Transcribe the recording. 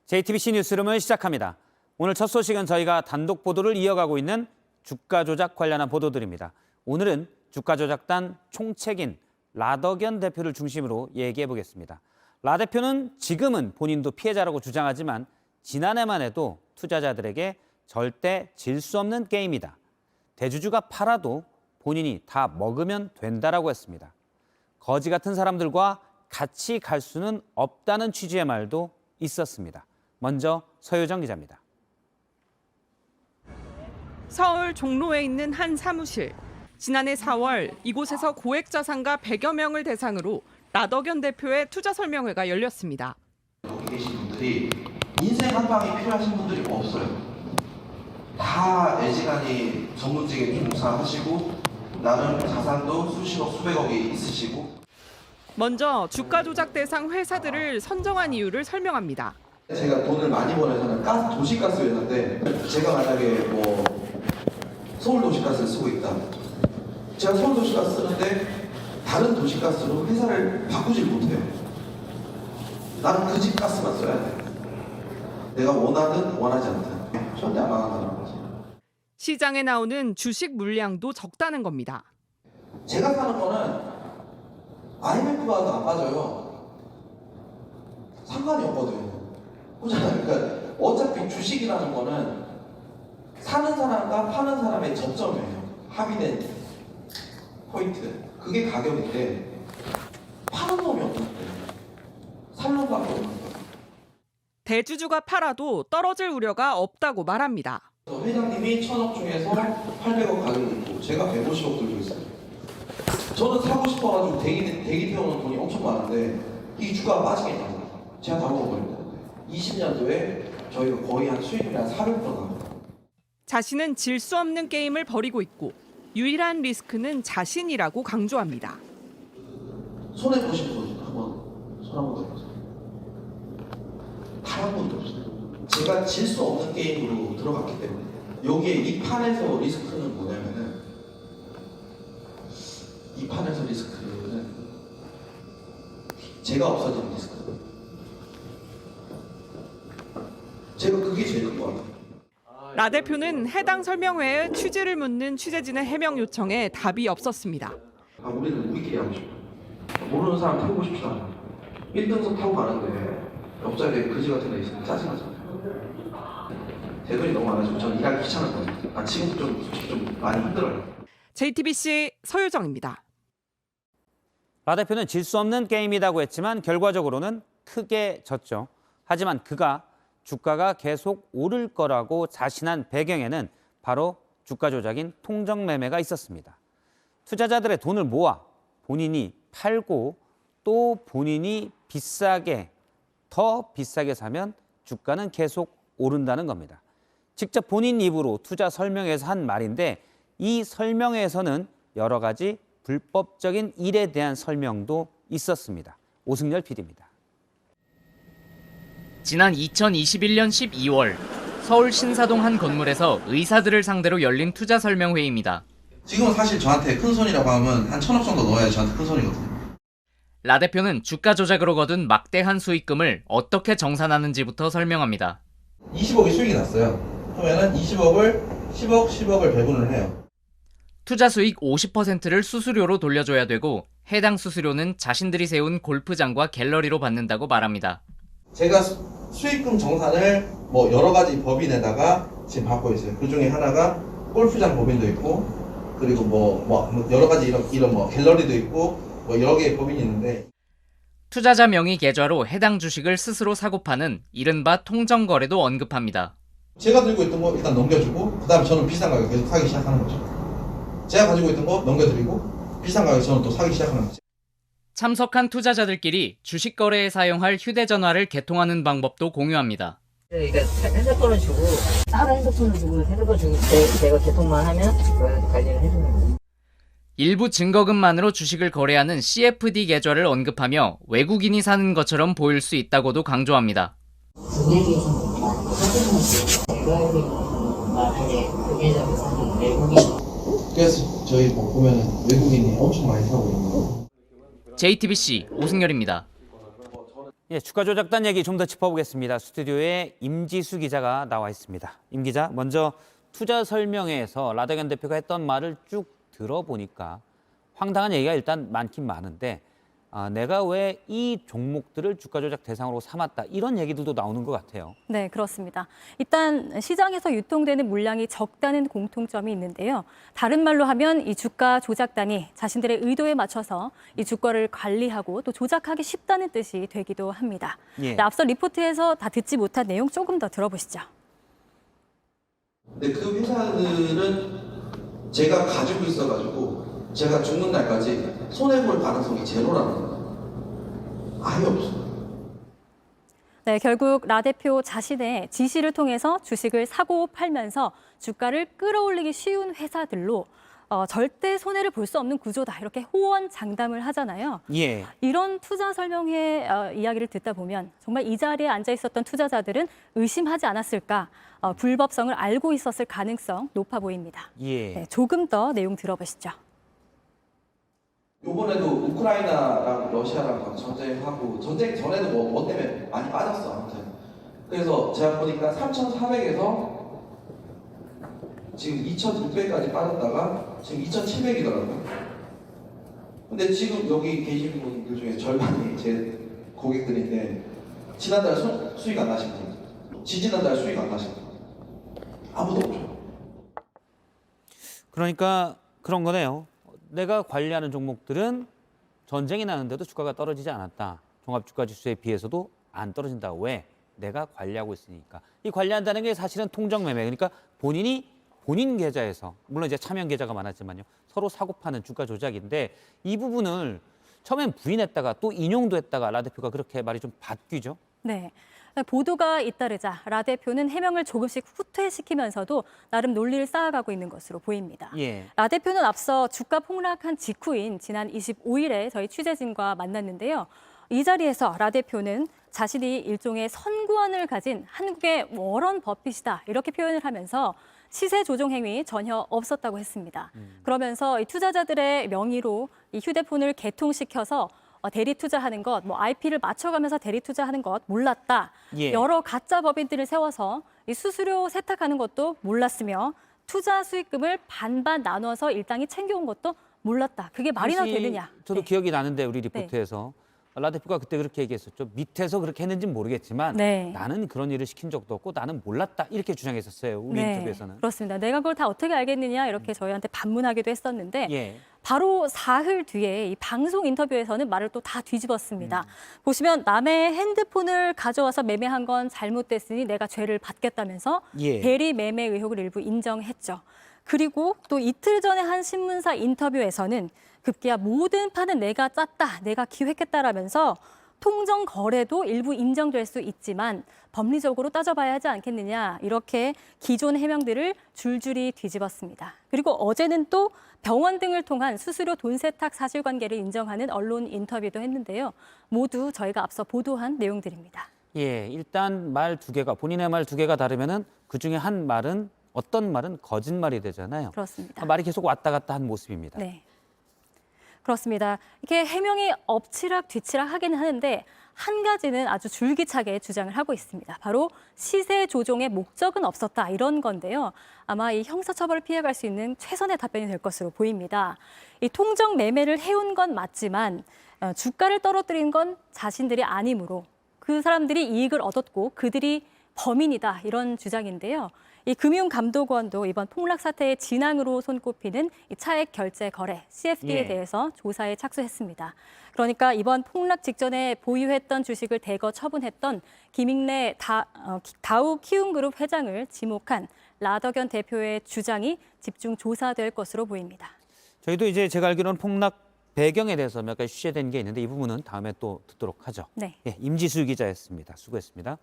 JTBC 뉴스룸을 시작합니다. 오늘 첫 소식은 저희가 단독 보도를 이어가고 있는 주가 조작 관련한 보도들입니다. 오늘은 주가 조작단 총책인 라덕연 대표를 중심으로 얘기해 보겠습니다. 라 대표는 지금은 본인도 피해자라고 주장하지만 지난해만 해도 투자자들에게 절대 질 수 없는 게임이다. 대주주가 팔아도 본인이 다 먹으면 된다라고 했습니다. 거지 같은 사람들과 같이 갈 수는 없다는 취지의 말도 있었습니다. 먼저 서효정 기자입니다. 서울 종로에 있는 한 사무실. 지난해 4월 이곳에서 고액자산가 100여 명을 대상으로 라덕연 대표의 투자 설명회가 열렸습니다. 여기 계신 분들이 인생 한 방이 필요하신 분들이 없어요. 다 애지간히 전문직에 종사하시고 나름 자산도 수십억 수백억이 있으시고. 먼저 주가 조작 대상 회사들을 선정한 이유를 설명합니다. 제가 돈을 많이 버는 회사는 도시가스 회사인데 제가 만약에 서울 도시가스를 쓰고 있다. 제가 서울 도시가스 쓰는데 다른 도시가스로 회사를 바꾸질 못해요. 나는 그 집 가스만 써야 돼. 내가 원하든 원하지 않든 절대 안 망한다는 거지. 시장에 나오는 주식 물량도 적다는 겁니다. 제가 사는 거는 IMF 봐도 안 빠져요. 상관이 없거든. 그러니까 어차피 주식이라는 거는 사는 사람과 파는 사람의 접점이에요. 합의된 포인트. 그게 가격인데 파는 놈이 없는데 살 놈밖에 없는 거예요. 대주주가 팔아도 떨어질 우려가 없다고 말합니다. 회장님이 1,000억 중에서 800억 가지고 있고 제가 150억 들고 있어요. 저는 사고 싶어가지고 대기 태우는 돈이 엄청 많은데 이 주가가 빠지겠냐고. 제가 다 먹어버립니다. 20년도에 저희가 거의 한 수익률이 한 400% 나와요. 자신은 질 수 없는 게임을 벌이고 있고 유일한 리스크는 자신이라고 강조합니다. 손해보신 분 한번 손 한번 들어보세요. 단 한 번도 없어요. 제가 질 수 없는 게임으로 들어갔기 때문에 여기에 이 판에서 리스크는 뭐냐면은 이 판에서 리스크는 제가 없어지는 리스크. 제가 그게 제일 큰 것 같아요. 라 대표는 해당 설명회에 취지를 묻는 취재진의 해명 요청에 답이 없었습니다. 우리는 우리끼리 하고 싶어. 모르는 사람 타고 싶지도 않아. 1등석 타고 가는데 옆자리에 그지 같은 애 있으면 짜증나잖아요. 대돈이 너무 많아지고 저는 일하기 귀찮은 거예요. 지금 솔직히 좀 많이 힘들어요. JTBC 서효정입니다. 라 대표는 질 수 없는 게임이라고 했지만 결과적으로는 크게 졌죠. 하지만 그가 주가가 계속 오를 거라고 자신한 배경에는 바로 주가 조작인 통정 매매가 있었습니다. 투자자들의 돈을 모아 본인이 팔고 또 본인이 더 비싸게 사면 주가는 계속 오른다는 겁니다. 직접 본인 입으로 투자 설명회에서 한 말인데 이 설명회에서는 여러 가지 불법적인 일에 대한 설명도 있었습니다. 오승열 PD입니다. 지난 2021년 12월 서울 신사동 한 건물에서 의사들을 상대로 열린 투자 설명회입니다. 지금은 사실 저한테 큰 손이라고 하면 한 1,000억 정도 넣어야 저한테 큰 손이거든요. 라 대표는 주가 조작으로 거둔 막대한 수익금을 어떻게 정산하는지부터 설명합니다. 20억이 수익이 났어요. 그러면은 20억을 10억을 배분을 해요. 투자 수익 50%를 수수료로 돌려줘야 되고 해당 수수료는 자신들이 세운 골프장과 갤러리로 받는다고 말합니다. 제가 수익금 정산을 여러 가지 법인에다가 지금 받고 있어요. 그 중에 하나가 골프장 법인도 있고 그리고 여러 가지 이런 갤러리도 있고 여러 개의 법인이 있는데 투자자 명의 계좌로 해당 주식을 스스로 사고 파는 이른바 통정거래도 언급합니다. 제가 들고 있던 거 일단 넘겨주고 그 다음에 저는 비싼 가격에 계속 사기 시작하는 거죠. 제가 가지고 있던 거 넘겨드리고 비싼 가격에 저는 또 사기 시작하는 거죠. 참석한 투자자들끼리 주식 거래에 사용할 휴대전화를 개통하는 방법도 공유합니다. 그러니까 핸드폰을 주고 따로 핸드폰을 주고 핸드폰 주고 제가 개통만 하면 관리를 해주는 거예요. 일부 증거금만으로 주식을 거래하는 CFD 계좌를 언급하며 외국인이 사는 것처럼 보일 수 있다고도 강조합니다. 은행에서 사실은 제가 만약에 그 계좌를 사는 외국인 그래서 저희 보면은 외국인이 엄청 많이 사고 있는 거. JTBC 오승열입니다. 예, 주가 조작단 얘기 좀 더 짚어보겠습니다. 스튜디오에 임지수 기자가 나와 있습니다. 임 기자, 먼저 투자 설명회에서 라더견 대표가 했던 말을 쭉 들어보니까 황당한 얘기가 일단 많긴 많은데 내가 왜 이 종목들을 주가 조작 대상으로 삼았다 이런 얘기들도 나오는 것 같아요. 네, 그렇습니다. 일단 시장에서 유통되는 물량이 적다는 공통점이 있는데요. 다른 말로 하면 이 주가 조작단이 자신들의 의도에 맞춰서 이 주가를 관리하고 또 조작하기 쉽다는 뜻이 되기도 합니다. 예. 네, 앞서 리포트에서 다 듣지 못한 내용 조금 더 들어보시죠. 근데 그 회사들은 제가 가지고 있어가지고 제가 죽는 날까지 손해볼 가능성이 제로라는 거예요. 아예 없어요. 네, 결국 라 대표 자신의 지시를 통해서 주식을 사고 팔면서 주가를 끌어올리기 쉬운 회사들로 절대 손해를 볼 수 없는 구조다 이렇게 호언장담을 하잖아요. 예. 이런 투자 설명회 이야기를 듣다 보면 정말 이 자리에 앉아 있었던 투자자들은 의심하지 않았을까, 불법성을 알고 있었을 가능성 높아 보입니다. 예. 네, 조금 더 내용 들어보시죠. 요번에도 우크라이나랑 러시아랑 전쟁하고 전쟁 전에도 뭐 때문에 많이 빠졌어 아무튼. 그래서 제가 보니까 3,400에서 지금 2,600까지 빠졌다가 지금 2,700이더라고요. 근데 지금 여기 계신 분들 중에 절반이 제 고객들인데 지난달 수익 안 나신 분, 지지난달 수익 안 나신 분 아무도 없죠. 그러니까 그런 거네요. 내가 관리하는 종목들은 전쟁이 나는데도 주가가 떨어지지 않았다. 종합주가지수에 비해서도 안 떨어진다. 왜? 내가 관리하고 있으니까. 이 관리한다는 게 사실은 통정매매. 그러니까 본인이 본인 계좌에서, 물론 이제 차명 계좌가 많았지만요. 서로 사고 파는 주가 조작인데 이 부분을 처음엔 부인했다가 또 인용도 했다가 라 대표가 그렇게 말이 좀 바뀌죠. 네. 보도가 잇따르자 라 대표는 해명을 조금씩 후퇴시키면서도 나름 논리를 쌓아가고 있는 것으로 보입니다. 예. 라 대표는 앞서 주가 폭락한 직후인 지난 25일에 저희 취재진과 만났는데요. 이 자리에서 라 대표는 자신이 일종의 선구안을 가진 한국의 워런 버핏이다 이렇게 표현을 하면서 시세 조종 행위 전혀 없었다고 했습니다. 그러면서 이 투자자들의 명의로 이 휴대폰을 개통시켜서 대리 투자하는 것, IP를 맞춰가면서 대리 투자하는 것 몰랐다. 예. 여러 가짜 법인들을 세워서 이 수수료 세탁하는 것도 몰랐으며 투자 수익금을 반반 나눠서 일당이 챙겨온 것도 몰랐다. 그게 말이나 당시 되느냐. 저도 네. 기억이 나는데 우리 리포트에서 라 대표가 그때 그렇게 얘기했었죠. 밑에서 그렇게 했는지는 모르겠지만 네. 나는 그런 일을 시킨 적도 없고 나는 몰랐다 이렇게 주장했었어요. 우리 인터뷰에서는. 그렇습니다. 내가 그걸 다 어떻게 알겠느냐 이렇게 저희한테 반문하기도 했었는데 예. 바로 사흘 뒤에 이 방송 인터뷰에서는 말을 또 다 뒤집었습니다. 보시면 남의 핸드폰을 가져와서 매매한 건 잘못됐으니 내가 죄를 받겠다면서 예. 대리 매매 의혹을 일부 인정했죠. 그리고 또 이틀 전에 한 신문사 인터뷰에서는 급기야 모든 판은 내가 짰다, 내가 기획했다라면서 통정 거래도 일부 인정될 수 있지만 법리적으로 따져봐야 하지 않겠느냐 이렇게 기존 해명들을 줄줄이 뒤집었습니다. 그리고 어제는 또 병원 등을 통한 수수료 돈 세탁 사실관계를 인정하는 언론 인터뷰도 했는데요. 모두 저희가 앞서 보도한 내용들입니다. 예, 일단 말 두 개가 본인의 말 두 개가 다르면은 그 중에 한 말은 어떤 말은 거짓말이 되잖아요. 그렇습니다. 말이 계속 왔다 갔다 한 모습입니다. 네. 그렇습니다. 이렇게 해명이 엎치락 뒤치락 하기는 하는데 한 가지는 아주 줄기차게 주장을 하고 있습니다. 바로 시세 조종의 목적은 없었다 이런 건데요. 아마 이 형사처벌을 피해갈 수 있는 최선의 답변이 될 것으로 보입니다. 이 통정 매매를 해온 건 맞지만 주가를 떨어뜨린 건 자신들이 아니므로 그 사람들이 이익을 얻었고 그들이 범인이다 이런 주장인데요. 이 금융감독원도 이번 폭락 사태의 진앙으로 손꼽히는 이 차액 결제 거래 CFD에 예. 대해서 조사에 착수했습니다. 그러니까 이번 폭락 직전에 보유했던 주식을 대거 처분했던 김익래 다우 키움그룹 회장을 지목한 라더견 대표의 주장이 집중 조사될 것으로 보입니다. 저희도 이제 제가 알기로는 폭락 배경에 대해서 몇 가지 취재된 게 있는데 이 부분은 다음에 또 듣도록 하죠. 네. 예, 임지수 기자였습니다. 수고했습니다.